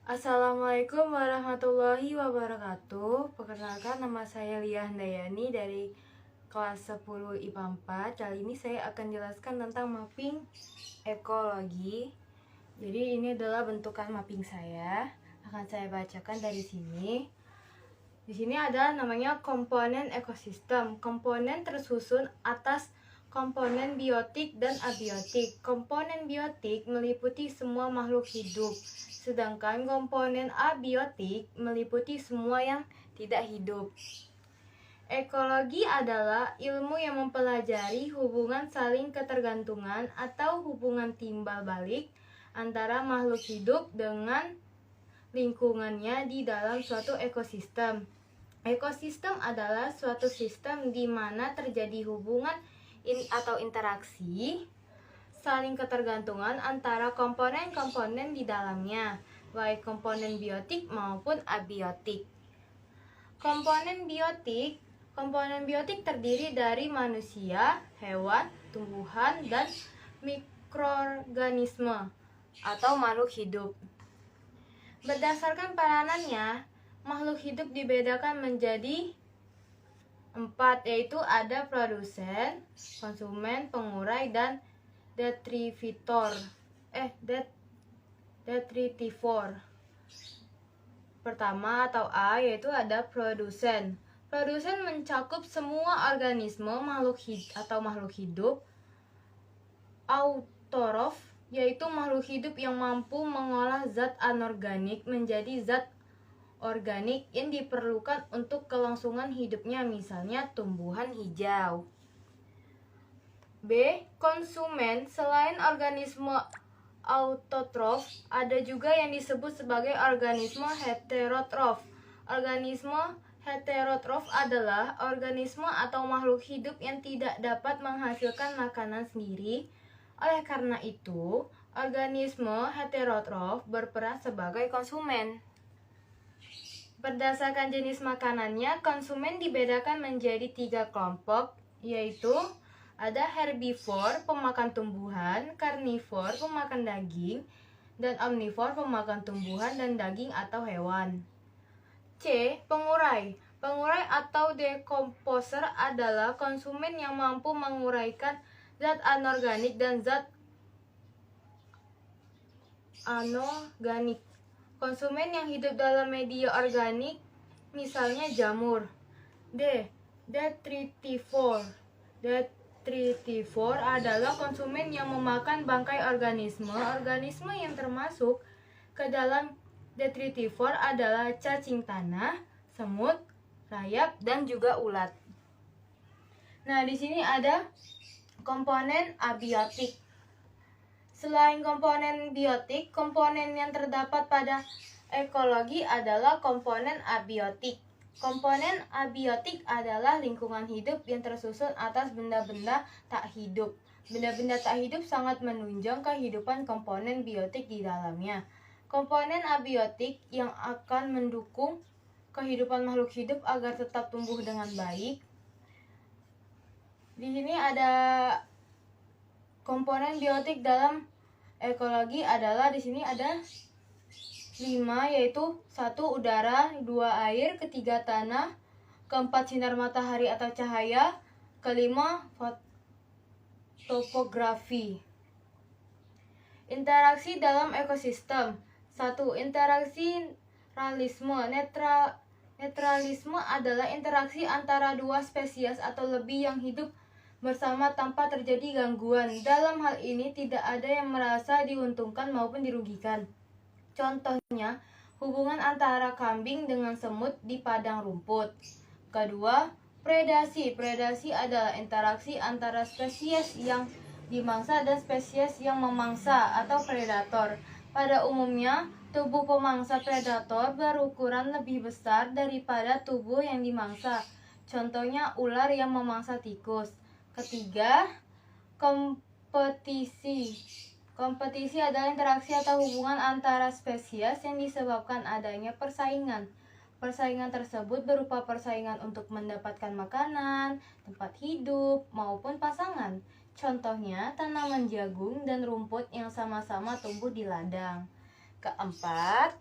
Assalamualaikum warahmatullahi wabarakatuh. Perkenalkan, nama saya Lia Handayani dari kelas 10 IPA 4. Kali ini saya akan jelaskan tentang mapping ekologi. Jadi ini adalah bentukan mapping saya. Akan saya bacakan dari sini. Di sini ada namanya komponen ekosistem. Komponen tersusun atas komponen biotik dan abiotik. Komponen biotik meliputi semua makhluk hidup, sedangkan komponen abiotik meliputi semua yang tidak hidup. Ekologi adalah ilmu yang mempelajari hubungan saling ketergantungan atau hubungan timbal balik antara makhluk hidup dengan lingkungannya di dalam suatu ekosistem. Ekosistem adalah suatu sistem di mana terjadi hubungan atau interaksi saling ketergantungan antara komponen-komponen di dalamnya, baik komponen biotik maupun abiotik. Komponen biotik terdiri dari manusia, hewan, tumbuhan, dan mikroorganisme atau makhluk hidup. Berdasarkan peranannya, makhluk hidup dibedakan menjadi 4, yaitu ada produsen, konsumen, pengurai, dan detritivor. Pertama atau A, yaitu ada produsen. Produsen mencakup semua organisme makhluk hidup. Autotrof, yaitu makhluk hidup yang mampu mengolah zat anorganik menjadi zat organik yang diperlukan untuk kelangsungan hidupnya, misalnya tumbuhan hijau. B. Konsumen. Selain organisme autotrof, ada juga yang disebut sebagai organisme heterotrof. Organisme heterotrof adalah organisme atau makhluk hidup yang tidak dapat menghasilkan makanan sendiri. Oleh karena itu, organisme heterotrof berperan sebagai konsumen. Berdasarkan jenis makanannya, konsumen dibedakan menjadi 3 kelompok, yaitu ada herbivor, pemakan tumbuhan, karnivor, pemakan daging, dan omnivor, pemakan tumbuhan dan daging atau hewan. C. Pengurai. Pengurai atau decomposer adalah konsumen yang mampu menguraikan zat anorganik dan zat anorganik. Konsumen yang hidup dalam media organik, misalnya jamur. D. Detritivor. Detritivor adalah konsumen yang memakan bangkai organisme. Organisme yang termasuk ke dalam detritivor adalah cacing tanah, semut, rayap, dan juga ulat. Nah, di sini ada komponen abiotik. Selain komponen biotik, komponen yang terdapat pada ekologi adalah komponen abiotik. Komponen abiotik adalah lingkungan hidup yang tersusun atas benda-benda tak hidup. Benda-benda tak hidup sangat menunjang kehidupan komponen biotik di dalamnya. Komponen abiotik yang akan mendukung kehidupan makhluk hidup agar tetap tumbuh dengan baik. Di sini ada komponen biotik dalam ekologi adalah di sini ada 5, yaitu 1 udara, 2 air, 3 tanah, 4 sinar matahari atau cahaya, 5 topografi. Interaksi dalam ekosistem. 1. Interaksi netralisme. Netralisme adalah interaksi antara 2 spesies atau lebih yang hidup bersama tanpa terjadi gangguan. Dalam hal ini tidak ada yang merasa diuntungkan maupun dirugikan. Contohnya, hubungan antara kambing dengan semut di padang rumput. Kedua, predasi. Predasi adalah interaksi antara spesies yang dimangsa dan spesies yang memangsa atau predator. Pada umumnya, tubuh pemangsa predator berukuran lebih besar daripada tubuh yang dimangsa. Contohnya ular yang memangsa tikus. Ketiga, kompetisi. Kompetisi adalah interaksi atau hubungan antara spesies yang disebabkan adanya persaingan. Persaingan tersebut berupa persaingan untuk mendapatkan makanan, tempat hidup, maupun pasangan. Contohnya, tanaman jagung dan rumput yang sama-sama tumbuh di ladang. Keempat,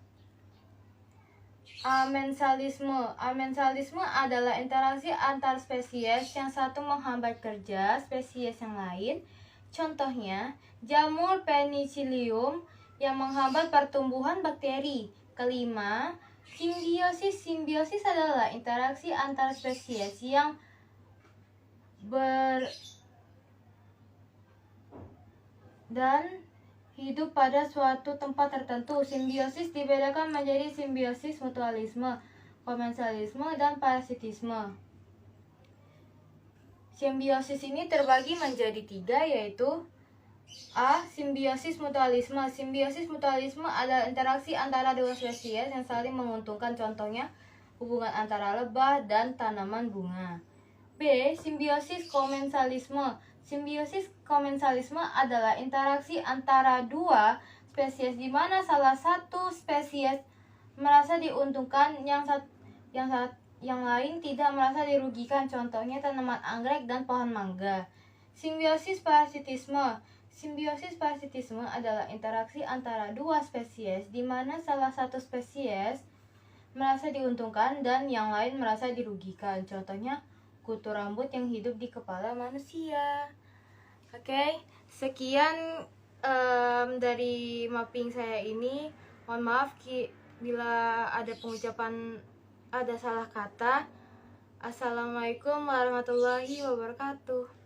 Amensalisme. Amensalisme adalah interaksi antar spesies yang satu menghambat kerja spesies yang lain. Contohnya, jamur penicillium yang menghambat pertumbuhan bakteri. Kelima, simbiosis. Simbiosis adalah interaksi antar spesies yang dan hidup pada suatu tempat tertentu. Simbiosis dibedakan menjadi simbiosis mutualisme, komensalisme, dan parasitisme. Simbiosis ini terbagi menjadi 3, yaitu A. Simbiosis mutualisme. Simbiosis mutualisme adalah interaksi antara dua spesies yang saling menguntungkan, contohnya hubungan antara lebah dan tanaman bunga. B. Simbiosis komensalisme. Simbiosis komensalisme adalah interaksi antara dua spesies di mana salah satu spesies merasa diuntungkan, yang lain tidak merasa dirugikan, contohnya tanaman anggrek dan pohon mangga. Simbiosis parasitisme. Simbiosis parasitisme adalah interaksi antara dua spesies di mana salah satu spesies merasa diuntungkan dan yang lain merasa dirugikan, contohnya kutu rambut yang hidup di kepala manusia. Oke, sekian dari mapping saya ini. Mohon maaf bila ada pengucapan ada salah kata. Assalamualaikum warahmatullahi wabarakatuh.